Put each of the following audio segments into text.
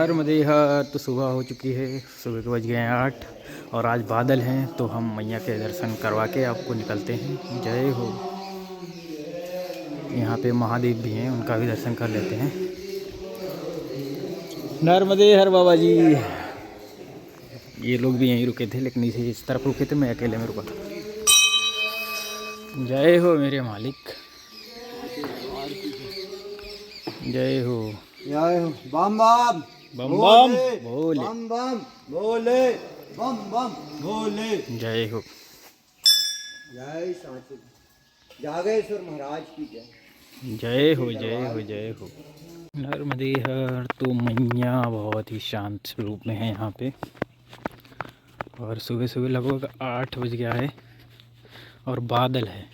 नर्मदे हर तो सुबह हो चुकी है। सुबह के बज गए हैं 8 और आज बादल हैं तो हम मैया के दर्शन करवा के आपको निकलते हैं। जय हो। यहाँ पे महादेव भी हैं, उनका भी दर्शन कर लेते हैं। नर्मदे हर बाबा जी। ये लोग भी यहीं रुके थे, लेकिन इस तरफ रुके थे, मैं अकेले में रुका था। जय हो मेरे मालिक, जय हो। जय हो। बम बम बम बम भोले, बम बम भोले, बम बम भोले। जय हो। जय साची जागेश्वर महाराज की जय। जय हो जय हो जय हो। नर्मदे हर तो मैया बहुत ही शांत स्वरूप में है यहाँ पे। और सुबह सुबह लगभग 8 बज गया है और बादल है,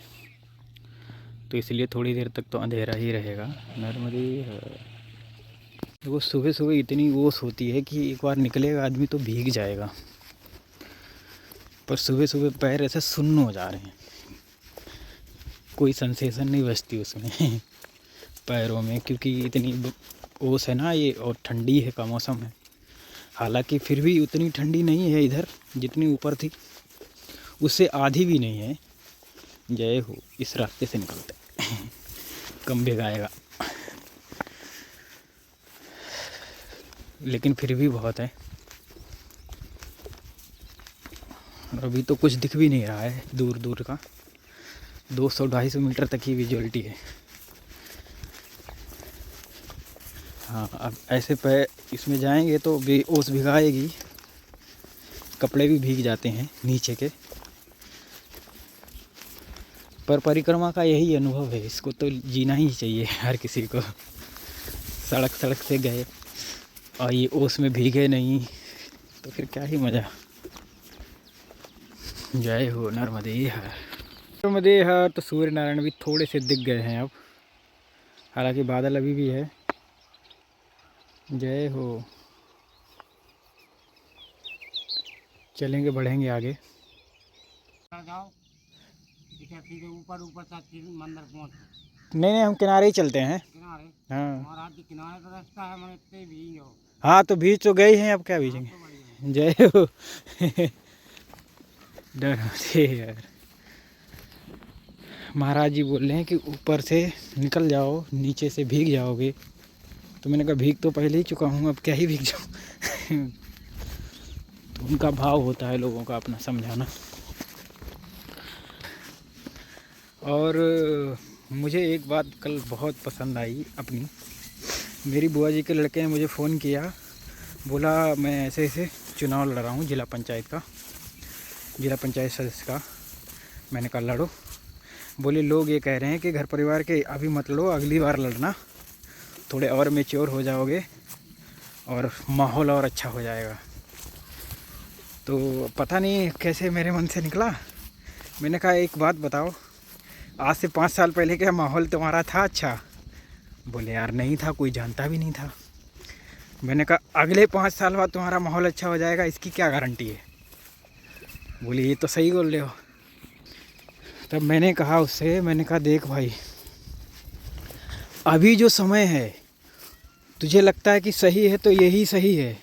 तो इसलिए थोड़ी देर तक तो अंधेरा ही रहेगा। नर्मदे हर वो सुबह सुबह इतनी ओस होती है कि एक बार निकलेगा आदमी तो भीग जाएगा, पर सुबह सुबह पैर ऐसे सुन्न हो जा रहे हैं, कोई सेंसेशन नहीं बचती उसमें पैरों में, क्योंकि इतनी ओस है ना ये, और ठंडी है का मौसम है। हालांकि फिर भी उतनी ठंडी नहीं है इधर जितनी ऊपर थी, उससे आधी भी नहीं है। जय हो। इस रास्ते से निकलते हैं कम भिगाएगा, लेकिन फिर भी बहुत है। और अभी तो कुछ दिख भी नहीं रहा है दूर दूर का, 200-250 मीटर तक ही विजुअलिटी है। हाँ, अब ऐसे पे इसमें जाएंगे तो ओस भिगाएगी, कपड़े भी भीग जाते हैं नीचे के। पर परिक्रमा का यही अनुभव है, इसको तो जीना ही चाहिए हर किसी को। सड़क सड़क से गए और ये ओस में भीगे नहीं तो फिर क्या ही मज़ा। जय हो नर्मदे हर। नर्मदे हर तो सूर्य नारायण भी थोड़े से दिख गए हैं अब, हालांकि बादल अभी भी है। जय हो। चलेंगे बढ़ेंगे आगे। ऊपर ऊपर तक मंदिर पहुंच। नहीं, हम किनारे ही चलते हैं। किनारे? हाँ महाराज जी किनारे का रास्ता है, मैंने इतने भी हो। हाँ, तो बीच तो गए हैं, अब क्या बीचेंगे। जय हो नर्मदे हर। महाराज जी बोल रहे हैं कि ऊपर से निकल जाओ, नीचे से भीग जाओगे। तो मैंने कहा भीग तो पहले ही चुका हूँ, अब क्या ही भीग जाऊँ तो उनका भाव होता है लोगों का अपना समझाना। और मुझे एक बात कल बहुत पसंद आई अपनी। मेरी बुआ जी के लड़के ने मुझे फ़ोन किया, बोला मैं ऐसे ऐसे चुनाव लड़ रहा हूँ जिला पंचायत का, जिला पंचायत सदस्य का। मैंने कहा लड़ो। बोले लोग ये कह रहे हैं कि घर परिवार के अभी मत लड़ो, अगली बार लड़ना, थोड़े और मैच्योर हो जाओगे और माहौल और अच्छा हो जाएगा। तो पता नहीं कैसे मेरे मन से निकला। मैंने कहा एक बात बताओ, आज से 5 साल पहले क्या माहौल तुम्हारा था अच्छा? बोले यार नहीं था, कोई जानता भी नहीं था। मैंने कहा अगले 5 साल बाद तुम्हारा माहौल अच्छा हो जाएगा, इसकी क्या गारंटी है? बोले ये तो सही बोल रहे हो। तब मैंने कहा उससे, मैंने कहा देख भाई, अभी जो समय है तुझे लगता है कि सही है तो यही सही है,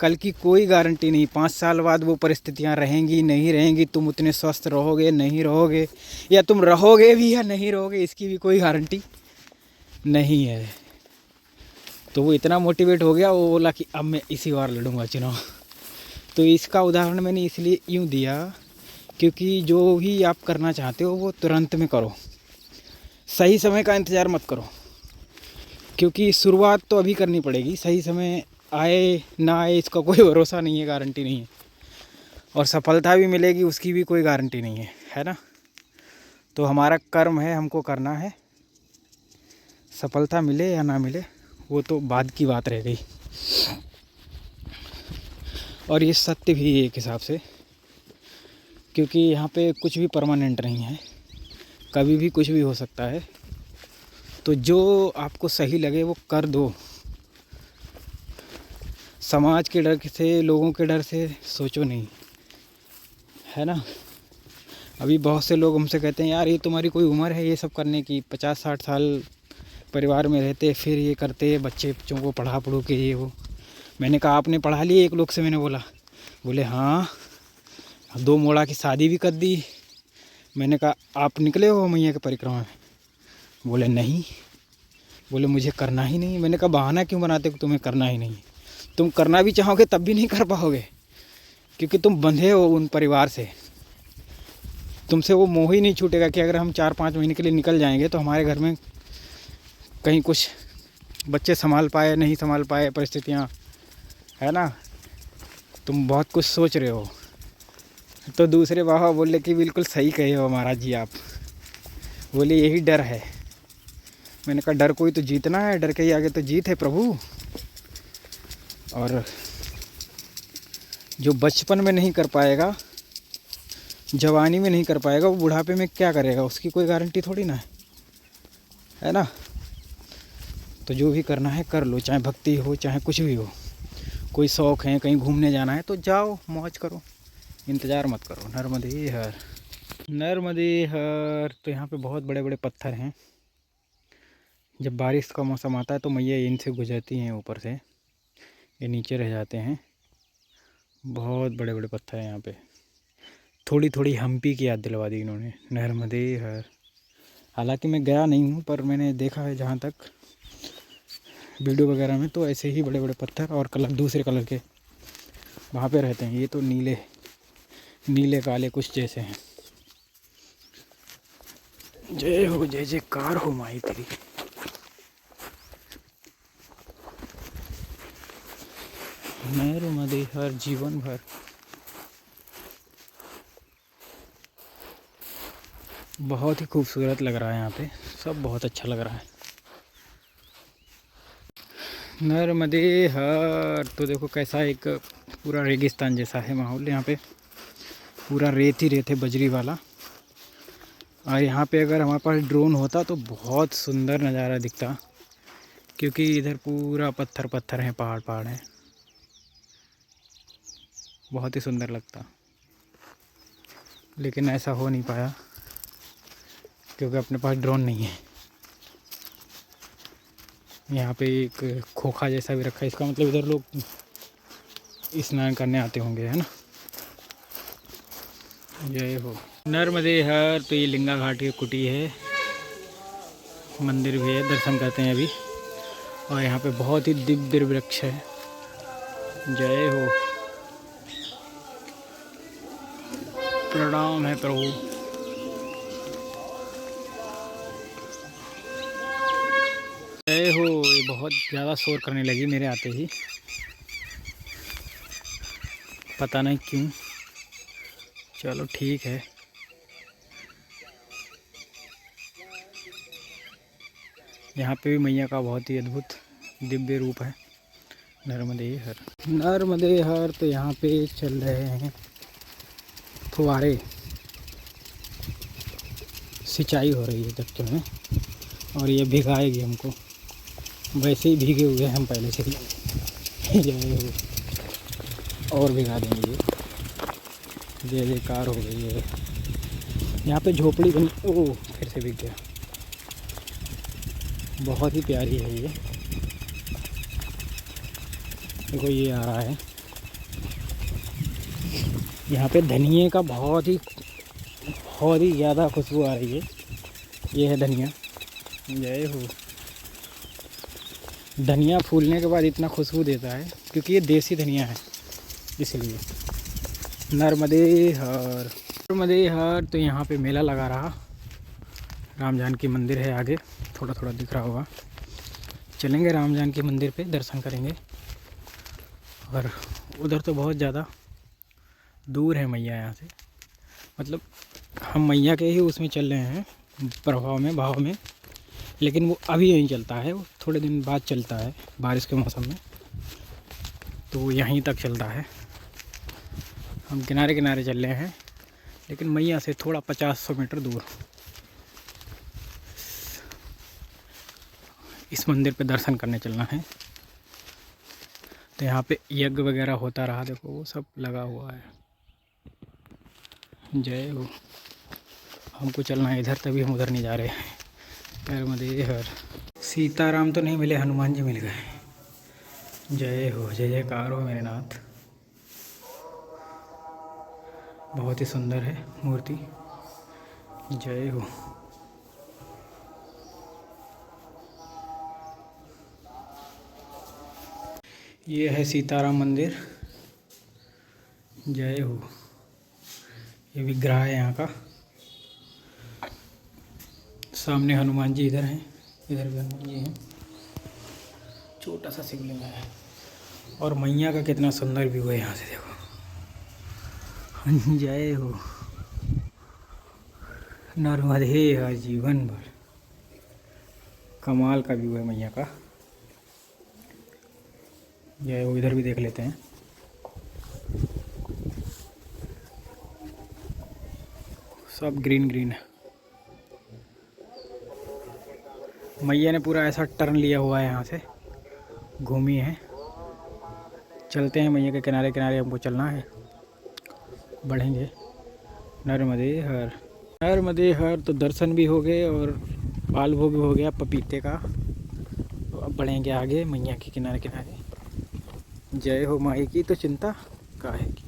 कल की कोई गारंटी नहीं। 5 साल बाद वो परिस्थितियाँ रहेंगी नहीं रहेंगी, तुम उतने स्वस्थ रहोगे नहीं रहोगे, या तुम रहोगे भी या नहीं रहोगे, इसकी भी कोई गारंटी नहीं है। तो वो इतना मोटिवेट हो गया, वो बोला कि अब मैं इसी बार लड़ूंगा चुनाव। तो इसका उदाहरण मैंने इसलिए यूँ दिया क्योंकि जो भी आप करना चाहते हो वो तुरंत में करो, सही समय का इंतज़ार मत करो, क्योंकि शुरुआत तो अभी करनी पड़ेगी। सही समय आए ना आए इसका कोई भरोसा नहीं है, गारंटी नहीं है। और सफलता भी मिलेगी उसकी भी कोई गारंटी नहीं है ना। तो हमारा कर्म है, हमको करना है, सफलता मिले या ना मिले वो तो बाद की बात रह गई। और ये सत्य भी है एक हिसाब से, क्योंकि यहाँ पे कुछ भी परमानेंट नहीं है, कभी भी कुछ भी हो सकता है। तो जो आपको सही लगे वो कर दो। समाज के डर से, लोगों के डर से सोचो नहीं, है ना। अभी बहुत से लोग हमसे कहते हैं यार ये तुम्हारी कोई उम्र है ये सब करने की, 50-60 साल परिवार में रहते फिर ये करते, बच्चों को पढ़ा पढ़ो के ये वो। मैंने कहा आपने पढ़ा लिया एक लोग से, मैंने बोला। बोले हाँ, 2 मोड़ा की शादी भी कर दी। मैंने कहा आप निकले हो मैया के परिक्रमा में? बोले नहीं। बोले मुझे करना ही नहीं। मैंने कहा बहाना क्यों बनाते हो, तुम्हें करना ही नहीं? तुम करना भी चाहोगे तब भी नहीं कर पाओगे, क्योंकि तुम बंधे हो उन परिवार से। तुमसे वो मोह ही नहीं छूटेगा कि अगर हम 4-5 महीने के लिए निकल जाएंगे तो हमारे घर में कहीं कुछ बच्चे संभाल पाए नहीं संभाल पाए परिस्थितियाँ, है ना। तुम बहुत कुछ सोच रहे हो। तो दूसरे बाबा बोले कि बिल्कुल सही कहे हो महाराज जी आप। बोले यही डर है। मैंने कहा डर कोई तो जीतना है, डर के ही आगे तो जीत है प्रभु। और जो बचपन में नहीं कर पाएगा, जवानी में नहीं कर पाएगा, वो बुढ़ापे में क्या करेगा, उसकी कोई गारंटी थोड़ी ना है ना। तो जो भी करना है कर लो, चाहे भक्ति हो चाहे कुछ भी हो। कोई शौक़ है, कहीं घूमने जाना है तो जाओ, मौज करो, इंतज़ार मत करो। नर्मदे हर, नर्मदे हर। तो यहाँ पे बहुत बड़े बड़े पत्थर हैं। जब बारिश का मौसम आता है तो मैया इनसे गुजरती हैं ऊपर से, ये नीचे रह जाते हैं। बहुत बड़े बड़े पत्थर हैं यहाँ पे। थोड़ी थोड़ी हम्पी की याद दिलवा दी इन्होंने। नर्मदे हर। हालांकि मैं गया नहीं हूँ, पर मैंने देखा है जहाँ तक वीडियो वगैरह में, तो ऐसे ही बड़े बड़े पत्थर और कलर दूसरे कलर के वहाँ पे रहते हैं। ये तो नीले नीले काले कुछ जैसे हैं। जय हो, जय जयकार हो माई तेरी। नर्मदे हर जीवन भर। बहुत ही खूबसूरत लग रहा है यहाँ पे, सब बहुत अच्छा लग रहा है। नर्मदे हर। तो देखो कैसा एक पूरा रेगिस्तान जैसा है माहौल यहाँ पे, पूरा रेत ही रेत है, बजरी वाला। और यहाँ पे अगर हमारे पास ड्रोन होता तो बहुत सुंदर नज़ारा दिखता, क्योंकि इधर पूरा पत्थर पत्थर हैं, पहाड़ पहाड़ हैं, बहुत ही सुंदर लगता। लेकिन ऐसा हो नहीं पाया क्योंकि अपने पास ड्रोन नहीं है। यहाँ पे एक खोखा जैसा भी रखा है, इसका मतलब इधर लोग स्नान करने आते होंगे, है ना। जय हो। नर्मदे हर। तो ये लिंगा घाट की कुटी है, मंदिर भी है, दर्शन करते हैं अभी। और यहाँ पे बहुत ही दिव्य वृक्ष है। जय हो, प्रणाम है प्रभु। जय हो। ये बहुत ज़्यादा शोर करने लगी मेरे आते ही, पता नहीं क्यों। चलो ठीक है। यहाँ पे भी मैया का बहुत ही अद्भुत दिव्य रूप है। नर्मदे हर, नर्मदे हर। तो यहाँ पे चल रहे हैं फुवारे, सिंचाई हो रही है ट्रैक्टर में, और ये भिगाएगी हमको। वैसे ही भीगे हुए हैं हम पहले से ही। जय हो। और भिगा देंगे ये। जय जयकार हो गई है। यहाँ पे झोपड़ी बनी, ओह फिर से भीग गया। बहुत ही प्यारी है ये। देखो ये आ रहा है। यहाँ पे धनिए का बहुत ही ज़्यादा खुशबू आ रही है। ये है धनिया। जय हो। धनिया फूलने के बाद इतना खुशबू देता है क्योंकि ये देसी धनिया है, इसलिए। नर्मदे हर, नर्मदे हर। तो यहाँ पे मेला लगा रहा। राम जानकी मंदिर है आगे, थोड़ा थोड़ा दिख रहा होगा। चलेंगे राम जानकी मंदिर पे, दर्शन करेंगे। और उधर तो बहुत ज़्यादा दूर है मैया यहाँ से, मतलब हम मैया के ही उसमें चल रहे हैं, प्रभाव में, भाव में। लेकिन वो अभी यहीं चलता है, वो थोड़े दिन बाद चलता है बारिश के मौसम में, तो वो यहीं तक चलता है। हम किनारे किनारे चल रहे हैं, लेकिन मैया से थोड़ा 50-100 मीटर दूर इस मंदिर पे दर्शन करने चलना है। तो यहाँ पे यज्ञ वगैरह होता रहा, देखो वो सब लगा हुआ है। जय हो। हमको चलना है इधर, तभी हम उधर नहीं जा रहे हैं। नर्मदे हर। सीताराम तो नहीं मिले, हनुमान जी मिल गए। जय हो, जय जयकार हो मेरे नाथ। बहुत ही सुंदर है मूर्ति। जय हो। ये है सीताराम मंदिर। जय हो। ये विग्रह है यहाँ का। सामने हनुमान जी इधर हैं, इधर भी हनुमान जी हैं। छोटा सा शिवलिंग है। और मैया का कितना सुंदर व्यू है यहाँ से, देखो। जय हो। नर्मदे हर जीवन भर। कमाल का व्यू है मैया का। जय हो। इधर भी देख लेते हैं। सब ग्रीन ग्रीन है। मैया ने पूरा ऐसा टर्न लिया हुआ है, यहाँ से घूमी है। चलते हैं मैया के किनारे किनारे, हमको चलना है, बढ़ेंगे। नर्मदे हर, नर्मदे हर। तो दर्शन भी हो गए और पाल भोग भी हो गया पपीते का। तो अब बढ़ेंगे आगे मैया के किनारे किनारे। जय हो माई की तो चिंता काहे की।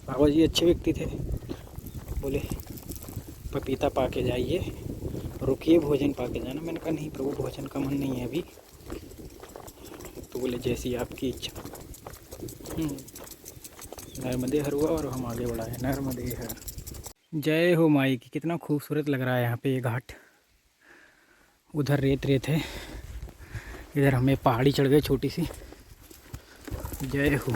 बाबा जी अच्छे व्यक्ति थे, बोले पपीता पा के जाइए, रुकिए भोजन पा के जाना। मैंने कहा नहीं प्रभु, भोजन का मन नहीं है अभी। तो बोले जैसी आपकी इच्छा। नर्मदे हर हुआ और हम आगे बढ़ाए। नर्मदे हर। जय हो माई की। कितना खूबसूरत लग रहा है यहाँ पे ये घाट। उधर रेत रेत है, इधर हमें पहाड़ी चढ़ गए छोटी सी। जय हो।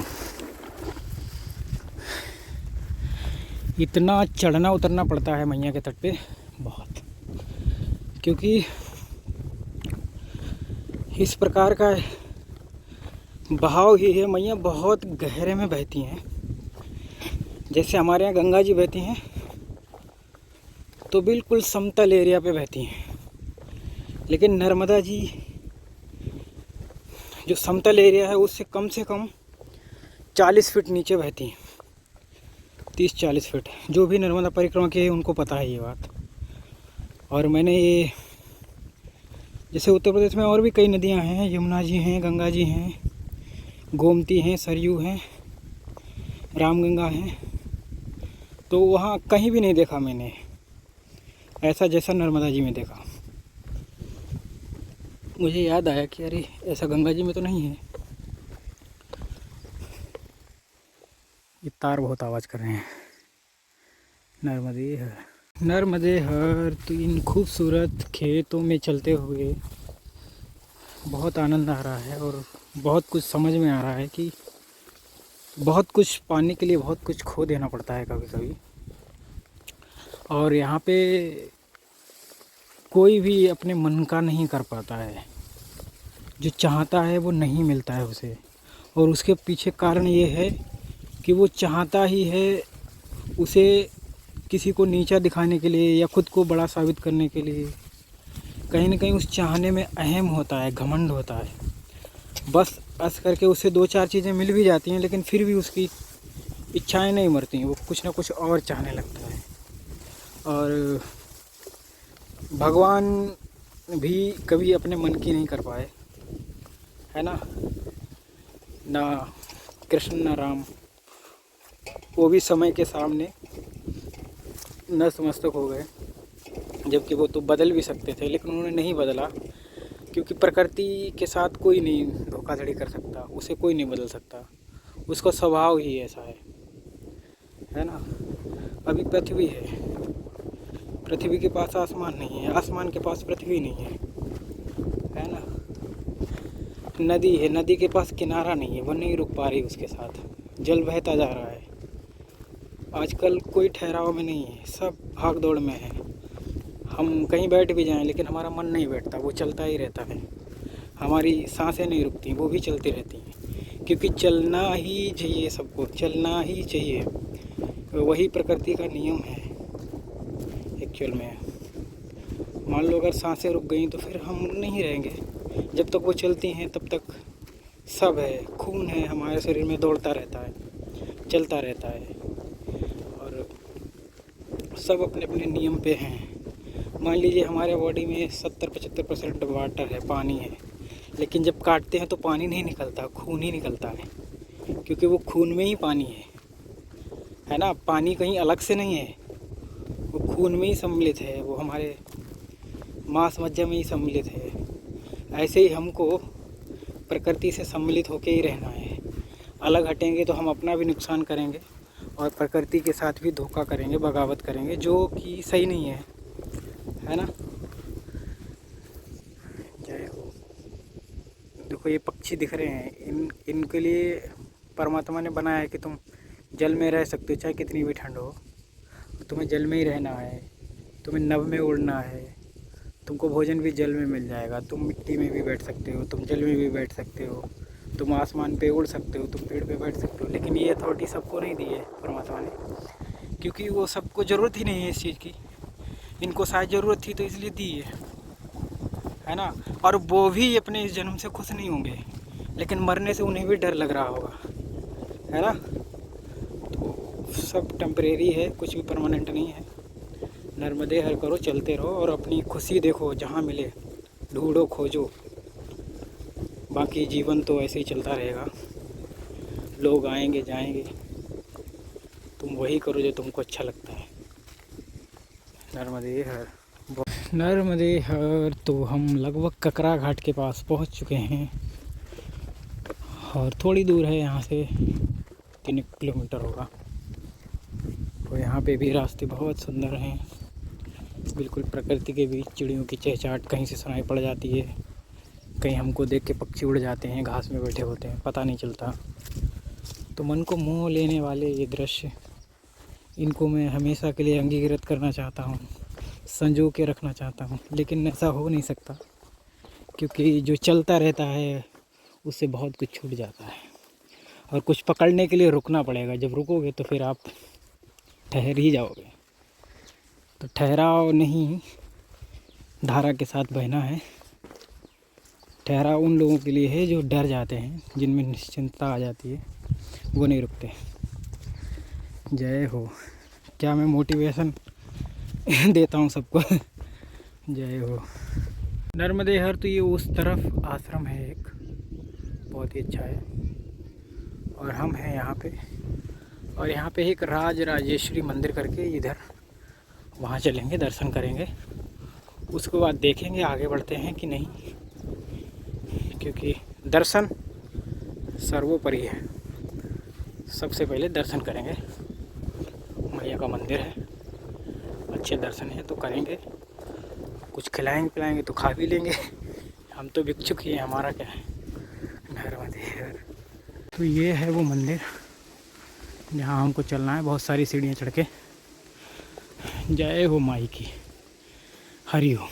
इतना चढ़ना उतरना पड़ता है मैया के तट पे बहुत, क्योंकि इस प्रकार का बहाव ही है। मैया बहुत गहरे में बहती हैं। जैसे हमारे यहाँ गंगा जी बहती हैं तो बिल्कुल समतल एरिया पे बहती हैं, लेकिन नर्मदा जी जो समतल एरिया है उससे कम 40 फीट नीचे बहती हैं। 30-40 फीट। जो भी नर्मदा परिक्रमा किए उनको पता है ये बात। और मैंने ये, जैसे उत्तर प्रदेश में और भी कई नदियां हैं, यमुना जी हैं, गंगा जी हैं, गोमती हैं, सरयू हैं, रामगंगा हैं, तो वहाँ कहीं भी नहीं देखा मैंने ऐसा जैसा नर्मदा जी में देखा। मुझे याद आया कि अरे ऐसा गंगा जी में तो नहीं है। ये तार बहुत आवाज़ कर रहे हैं। नर्मदे हर, नर्मदे हर। तो इन खूबसूरत खेतों में चलते हुए बहुत आनंद आ रहा है और बहुत कुछ समझ में आ रहा है कि बहुत कुछ पाने के लिए बहुत कुछ खो देना पड़ता है कभी कभी। और यहाँ पे कोई भी अपने मन का नहीं कर पाता है। जो चाहता है वो नहीं मिलता है उसे। और उसके पीछे कारण ये है कि वो चाहता ही है, उसे किसी को नीचा दिखाने के लिए या खुद को बड़ा साबित करने के लिए। कहीं ना कहीं उस चाहने में अहम होता है, घमंड होता है। बस ऐस करके उसे 2-4 चीज़ें मिल भी जाती हैं, लेकिन फिर भी उसकी इच्छाएं नहीं मरती हैं। वो कुछ ना कुछ और चाहने लगता है। और भगवान भी कभी अपने मन की नहीं कर पाए, है ना। ना कृष्ण ना राम, वो भी समय के सामने नतमस्तक हो गए। जबकि वो तो बदल भी सकते थे, लेकिन उन्होंने नहीं बदला, क्योंकि प्रकृति के साथ कोई नहीं धोखाधड़ी कर सकता, उसे कोई नहीं बदल सकता। उसका स्वभाव ही ऐसा है ना। अभी पृथ्वी है, पृथ्वी के पास आसमान नहीं है, आसमान के पास पृथ्वी नहीं है ना। नदी है, नदी के पास किनारा नहीं है, वो नहीं रुक पा रही उसके साथ। जल बहता जा रहा है। आजकल कोई ठहराव में नहीं है, सब भाग दौड़ में है। हम कहीं बैठ भी जाएं लेकिन हमारा मन नहीं बैठता, वो चलता ही रहता है। हमारी सांसें नहीं रुकती, वो भी चलती रहती हैं, क्योंकि चलना ही चाहिए, सबको चलना ही चाहिए। वही प्रकृति का नियम है एक्चुअल में। मान लो अगर सांसें रुक गई तो फिर हम नहीं रहेंगे। जब तक वो चलती हैं तब तक सब है, खून है हमारे शरीर में, दौड़ता रहता है, चलता रहता है। और सब अपने अपने नियम पे हैं। मान लीजिए हमारे बॉडी में 70-75% वाटर है, पानी है, लेकिन जब काटते हैं तो पानी नहीं निकलता, खून ही निकलता है, क्योंकि वो खून में ही पानी है ना। पानी कहीं अलग से नहीं है, वो खून में ही सम्मिलित है, वो हमारे मांस मज्जा में ही सम्मिलित है। ऐसे ही हमको प्रकृति से सम्मिलित होकर ही रहना है। अलग हटेंगे तो हम अपना भी नुकसान करेंगे और प्रकृति के साथ भी धोखा करेंगे, बगावत करेंगे, जो कि सही नहीं है ना। जय हो। देखो ये पक्षी दिख रहे हैं, इनके लिए परमात्मा ने बनाया है कि तुम जल में रह सकते हो, चाहे कितनी भी ठंड हो, तुम्हें जल में ही रहना है, तुम्हें नभ में उड़ना है, तुमको भोजन भी जल में मिल जाएगा, तुम मिट्टी में भी बैठ सकते हो, तुम जल में भी बैठ सकते हो, तुम आसमान पे उड़ सकते हो, तुम पेड़ पे बैठ सकते हो। लेकिन ये अथॉरिटी सबको नहीं दी है परमात्मा ने, क्योंकि वो सबको ज़रूरत ही नहीं है इस चीज़ की। इनको शायद ज़रूरत थी तो इसलिए दी है ना। और वो भी अपने इस जन्म से खुश नहीं होंगे, लेकिन मरने से उन्हें भी डर लग रहा होगा, है ना। तो सब टेम्परेरी है, कुछ भी परमानेंट नहीं है। नर्मदे हर करो, चलते रहो और अपनी खुशी देखो, जहाँ मिले ढूंढो खोजो। बाकी जीवन तो ऐसे ही चलता रहेगा, लोग आएंगे जाएंगे, तुम वही करो जो तुमको अच्छा लगता है। नर्मदे हर। नर्मदे हर। तो हम लगभग ककरा घाट के पास पहुंच चुके हैं और थोड़ी दूर है यहाँ से, 3 किलोमीटर होगा। तो यहाँ पे भी रास्ते बहुत सुंदर हैं, बिल्कुल प्रकृति के बीच। चिड़ियों की चहचहाट कहीं से सुनाई पड़ जाती है, कहीं हमको देख के पक्षी उड़ जाते हैं, घास में बैठे होते हैं, पता नहीं चलता। तो मन को मोह लेने वाले ये दृश्य, इनको मैं हमेशा के लिए अंगीकृत करना चाहता हूँ, संजो के रखना चाहता हूँ। लेकिन ऐसा हो नहीं सकता, क्योंकि जो चलता रहता है उससे बहुत कुछ छूट जाता है और कुछ पकड़ने के लिए रुकना पड़ेगा। जब रुकोगे तो फिर आप ठहर ही जाओगे। तो ठहराव नहीं, धारा के साथ बहना है। ठहराव उन लोगों के लिए है जो डर जाते हैं, जिनमें निश्चिंतता आ जाती है, वो नहीं रुकते। जय हो। क्या मैं मोटिवेशन देता हूँ सबको। जय हो। नर्मदे हर। तो ये उस तरफ आश्रम है एक, बहुत ही अच्छा है, और हम हैं यहाँ पे। और यहाँ पे एक राजराजेश्वरी मंदिर करके इधर, वहाँ चलेंगे, दर्शन करेंगे, उसके बाद देखेंगे आगे बढ़ते हैं कि नहीं, क्योंकि दर्शन सर्वोपरि है। सबसे पहले दर्शन करेंगे, मैया का मंदिर है, अच्छे दर्शन है तो करेंगे। कुछ खिलाएंगे पिलाएंगे तो खा भी लेंगे, हम तो भिक्षुक ही हैं, हमारा क्या है। नर्मदे। तो ये है वो मंदिर जहाँ हमको चलना है, बहुत सारी सीढ़ियाँ चढ़ के। जय हो माई की, हरि हो।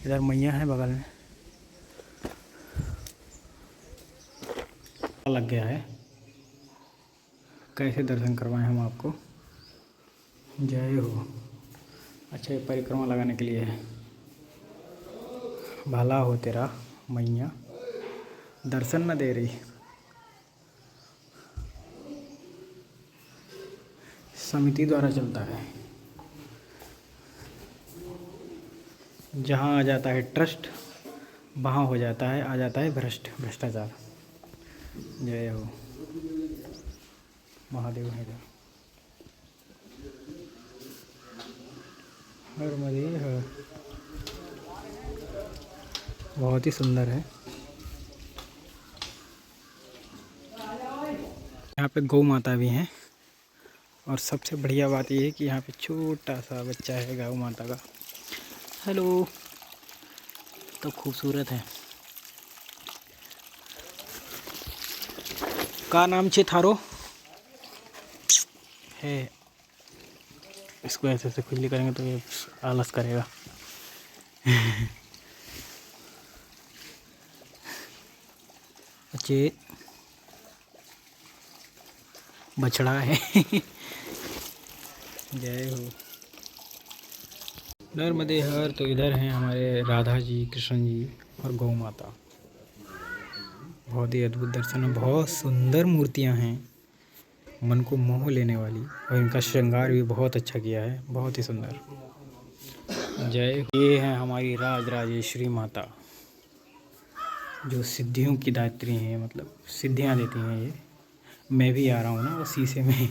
इधर मैया है बगल में, लग गया है, कैसे दर्शन करवाएं हम आपको। जय हो। अच्छा ये परिक्रमा लगाने के लिए है। भला हो तेरा मैया, दर्शन न दे रही। समिति द्वारा चलता है, जहाँ आ जाता है ट्रस्ट, वहाँ हो जाता है, आ जाता है भ्रष्टाचार। जय हो। महादेव है। नर्मदे हर। बहुत ही सुंदर है। यहाँ पे गौ माता भी हैं, और सबसे बढ़िया बात यह है कि यहाँ पे छोटा सा बच्चा है गौ माता का। हेलो। तो खूबसूरत है। का नाम छे थारो है। इसको ऐसे ऐसे खुजली करेंगे तो ये आलस करेगा। अच्छे बछड़ा है। जय हो। नर्मदे हर। तो इधर हैं हमारे राधा जी, कृष्ण जी और गौ माता। बहुत ही अद्भुत दर्शन है, बहुत सुंदर मूर्तियां हैं, मन को मोह लेने वाली, और इनका श्रृंगार भी बहुत अच्छा किया है, बहुत ही सुंदर। जय। ये है हमारी राज राजेश्वरी माता, जो सिद्धियों की दात्री हैं, मतलब सिद्धियां देती हैं। ये मैं भी आ रहा हूँ ना वो शीशे में,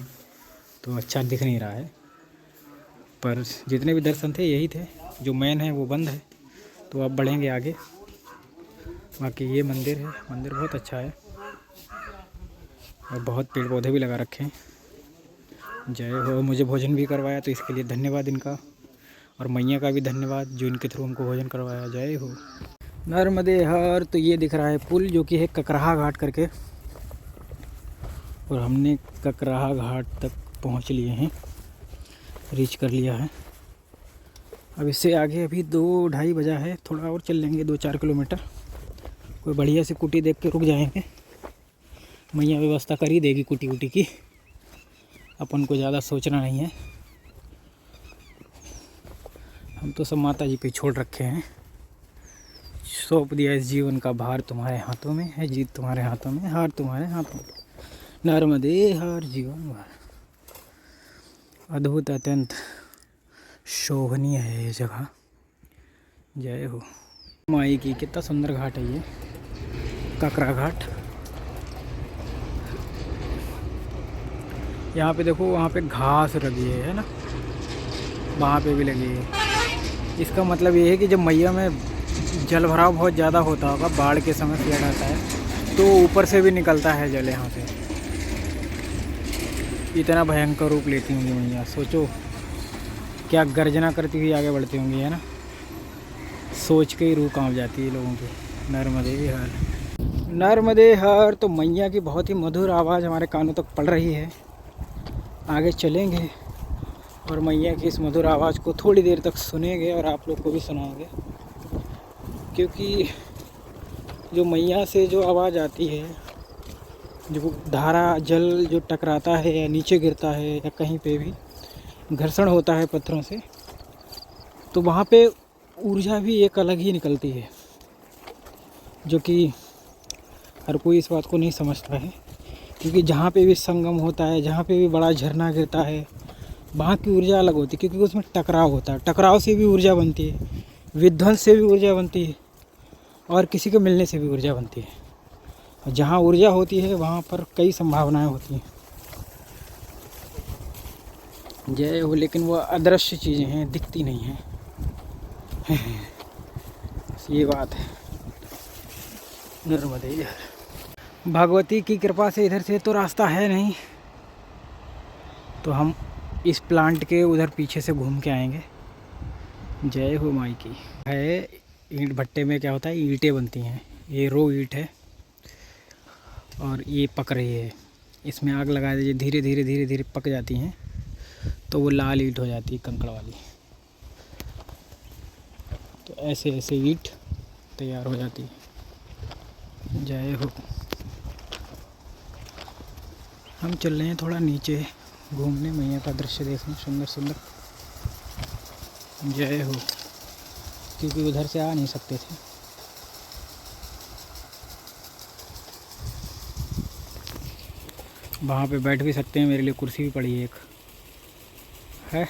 तो अच्छा दिख नहीं रहा है, पर जितने भी दर्शन थे यही थे। जो मेन है वो बंद है, तो अब बढ़ेंगे आगे। बाकी ये मंदिर है, मंदिर बहुत अच्छा है और बहुत पेड़ पौधे भी लगा रखे हैं। जय हो। मुझे भोजन भी करवाया, तो इसके लिए धन्यवाद इनका, और मैया का भी धन्यवाद जो इनके थ्रू हमको भोजन करवाया। जय हो। नर्मदे हर। तो ये दिख रहा है पुल, जो कि है ककराहा घाट करके, और हमने ककराहा घाट तक पहुंच लिए हैं, रीच कर लिया है। अब इससे आगे अभी 2-2:30 बजा है, थोड़ा और चल लेंगे 2-4 किलोमीटर। कोई बढ़िया सी कुटी देख के रुक जाएंगे, मैया व्यवस्था कर ही देगी कुटी उटी की, अपन को ज़्यादा सोचना नहीं है। हम तो सब माता जी पे छोड़ रखे हैं, सौंप दिया इस जीवन का भार, तुम्हारे हाथों में है जीत, तुम्हारे हाथों में हार, तुम्हारे हाथों में। नर्मदे हर जीवन भर। अद्भुत, अत्यंत शोभनीय है ये जगह। जय हो माई की। कितना सुंदर घाट है ये ककरा घाट। यहाँ पे देखो, वहाँ पे घास लगी है ना, वहाँ पे भी लगी है। इसका मतलब ये है कि जब मैया में जल भराव बहुत ज़्यादा होता होगा, बाढ़ के समय फ्लड आता है, तो ऊपर से भी निकलता है जल यहाँ से। इतना भयंकर रूप लेती होंगी मैया, सोचो क्या गर्जना करती हुई आगे बढ़ती होंगी, है ना। सोच के ही रूह कांप जाती है लोगों की। नर्मदे हर। नर्मदे हर। तो मैया की बहुत ही मधुर आवाज़ हमारे कानों तक पड़ रही है। आगे चलेंगे और मैया की इस मधुर आवाज़ को थोड़ी देर तक सुनेंगे, और आप लोग को भी सुनाएंगे, क्योंकि जो मैया से जो आवाज़ आती है, जो धारा जल जो टकराता है या नीचे गिरता है या कहीं पे भी घर्षण होता है पत्थरों से, तो वहाँ पे ऊर्जा भी एक अलग ही निकलती है, जो कि हर कोई इस बात को नहीं समझता है। क्योंकि जहाँ पे भी संगम होता है, जहाँ पे भी बड़ा झरना गिरता है, वहाँ की ऊर्जा अलग होती है, क्योंकि उसमें टकराव होता है। टकराव से भी ऊर्जा बनती है, विध्वंस से भी ऊर्जा बनती है, और किसी के मिलने से भी ऊर्जा बनती है। और जहाँ ऊर्जा होती है वहाँ पर कई संभावनाएं होती हैं। जय हो। लेकिन वो अदृश्य चीज़ें हैं, दिखती नहीं हैं। ये बात है। नर्मदे हर। भगवती की कृपा से इधर से तो रास्ता है नहीं, तो हम इस प्लांट के उधर पीछे से घूम के आएंगे। जय हो माई की। है ईंट भट्टे में क्या होता है, ईंटें बनती हैं। ये रो ईंट है और ये पक रही है। इसमें आग लगा दीजिए, धीरे धीरे धीरे धीरे पक जाती हैं, तो वो लाल ईंट हो जाती है, कंकड़ वाली। तो ऐसे ऐसे ईंट तैयार हो जाती है। जय हो। हम चल रहे हैं थोड़ा नीचे घूमने, मैया का दृश्य देखने, सुंदर सुंदर। जय हो। क्योंकि उधर से आ नहीं सकते थे। वहाँ पे बैठ भी सकते हैं, मेरे लिए कुर्सी भी पड़ी है एक, है।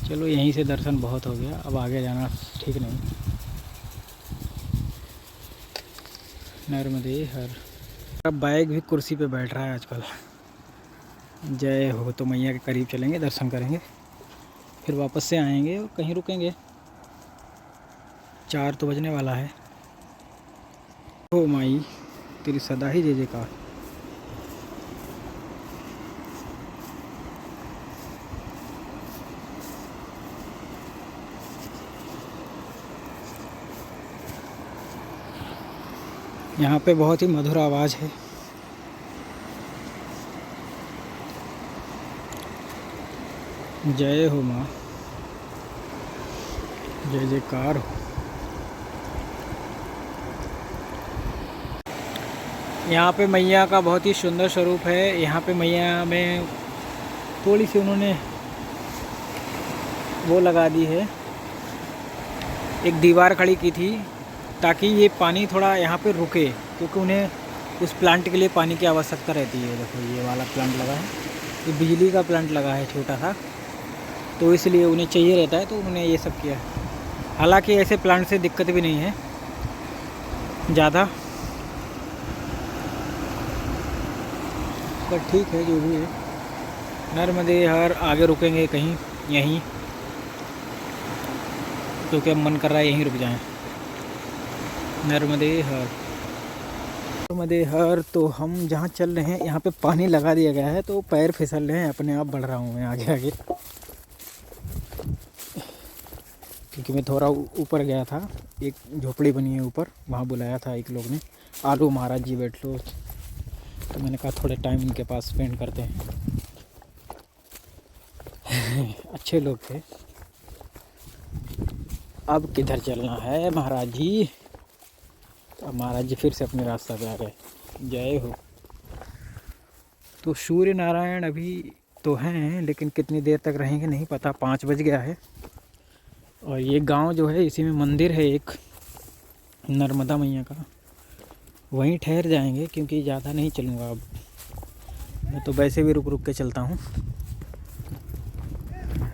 चलो यहीं से दर्शन बहुत हो गया, अब आगे जाना ठीक नहीं। नर्मदे हर। अब बाइक भी कुर्सी पे बैठ रहा है आजकल। जय हो। तो मैया के करीब चलेंगे, दर्शन करेंगे, फिर वापस से आएंगे और कहीं रुकेंगे। 4 तो बजने वाला है। हो माई तेरी सदा ही जय जयकार। यहाँ पे बहुत ही मधुर आवाज़ है। जय हो माँ, जय जयकार हो। यहाँ पे मैया का बहुत ही सुंदर स्वरूप है। यहाँ पे मैया में थोड़ी सी उन्होंने वो लगा दी है, एक दीवार खड़ी की थी, ताकि ये पानी थोड़ा यहाँ पे रुके, क्योंकि उन्हें उस प्लांट के लिए पानी की आवश्यकता रहती है। देखो ये वाला प्लांट लगा है, ये बिजली का प्लांट लगा है छोटा सा, तो इसलिए उन्हें चाहिए रहता है, तो उन्होंने ये सब किया है। हालांकि ऐसे प्लांट से दिक्कत भी नहीं है ज़्यादा, पर ठीक है जो भी है। नर्मदे हर आगे रुकेंगे कहीं यहीं, क्योंकि अब मन कर रहा है यहीं रुक जाएं। नर्मदे हर, नर्मदे हर। तो हम जहाँ चल रहे हैं यहाँ पे पानी लगा दिया गया है, तो पैर फिसल रहे हैं, अपने आप बढ़ रहा हूँ मैं आगे आगे, क्योंकि मैं थोड़ा ऊपर गया था। एक झोपड़ी बनी है ऊपर, वहाँ बुलाया था एक लोग ने, आलू महाराज जी बैठ लो, तो मैंने कहा थोड़े टाइम इनके पास स्पेंड करते हैं। अच्छे लोग थे। अब किधर चलना है महाराज जी? तो अब महाराज जी फिर से अपने रास्ता पे आ गए। जय हो। तो सूर्य नारायण अभी तो हैं, लेकिन कितनी देर तक रहेंगे नहीं पता। 5 बज गया है। और ये गांव जो है, इसी में मंदिर है एक नर्मदा मैया का, वहीं ठहर जाएंगे, क्योंकि ज़्यादा नहीं चलूँगा अब। मैं तो वैसे भी रुक रुक के चलता हूँ,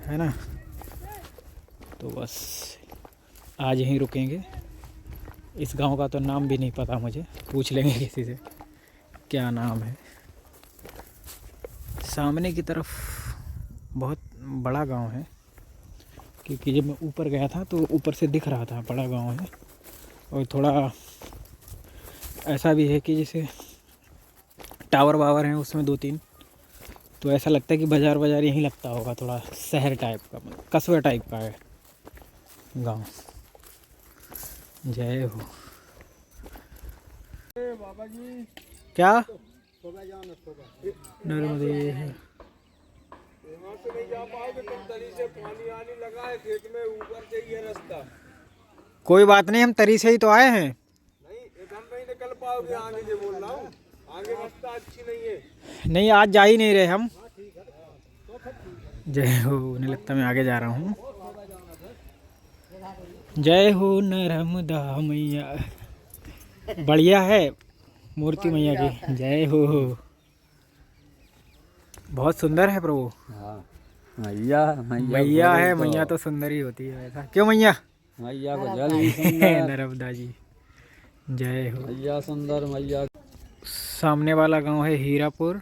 है ना। तो बस आज यहीं रुकेंगे। इस गांव का तो नाम भी नहीं पता मुझे, पूछ लेंगे किसी से क्या नाम है। सामने की तरफ बहुत बड़ा गांव है, क्योंकि जब मैं ऊपर गया था तो ऊपर से दिख रहा था बड़ा गांव है। और थोड़ा ऐसा भी है कि जैसे टावर वावर हैं उसमें 2-3, तो ऐसा लगता है कि बाज़ार बाज़ार यहीं लगता होगा, थोड़ा शहर टाइप का, कस्बा टाइप का है गांव। जय हो। बाबा जी क्या नर्मदे है? यहाँ से नहीं जा पाओगे, तुम तली से पानी आने लगा है खेत में, ऊपर से ये रास्ता। कोई बात नहीं, हम तरी से ही तो आए हैं। नहीं इधर नहीं निकल पाओगे, आगे से बोल रहा हूँ, आगे रास्ता अच्छी नहीं है। नहीं, आज जा ही नहीं रहे हम। जय हो। उन्हें लगता मैं आगे जा रहा हूँ। जय हो नर्मदा मैया, बढ़िया है मूर्ति मैया की। जय हो। बहुत सुंदर है प्रभु। मैया मैया है, मैया तो सुंदर ही होती है वैसा। क्यों मैया? मैया को जल भी सुंदर। नर्मदा जी जय हो। मैया सुंदर मैया। सामने वाला गांव है हीरापुर,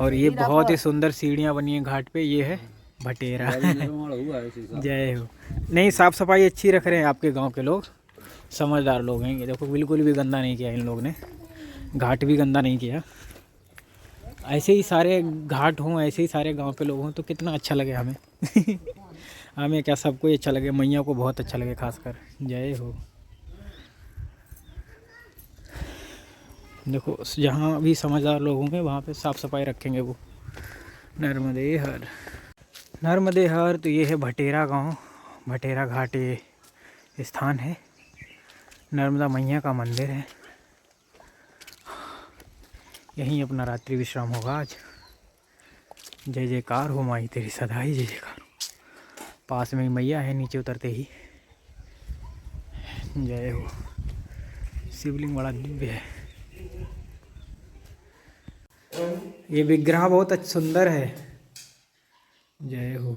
और ये बहुत ही सुंदर सीढ़ियाँ बनी हैं घाट पे। ये है भटेरा। जय हो। नहीं, साफ सफाई अच्छी रख रहे हैं आपके गांव के लोग, समझदार लोग हैं। ये देखो बिल्कुल भी गंदा नहीं किया इन लोग ने, घाट भी गंदा नहीं किया। ऐसे ही सारे घाट हों, ऐसे ही सारे गांव के लोग हों, तो कितना अच्छा लगे हमें। हमें क्या, सबको अच्छा लगे, मैया को बहुत अच्छा लगे खासकर। जय हो। देखो जहाँ भी समझदार लोग होंगे वहाँ पे साफ़ सफाई रखेंगे वो। नर्मदे हर, नर्मदे हर। तो ये है भटेरा गांव, भटेरा घाट ये स्थान है। नर्मदा मैया का मंदिर है, यहीं अपना रात्रि विश्राम होगा आज। जय जयकार हो माई तेरी सदा ही जय जयकार हो। पास में मैया है नीचे उतरते ही। जय हो। शिवलिंग बड़ा दिव्य है। ये विग्रह बहुत सुंदर है। जय हो।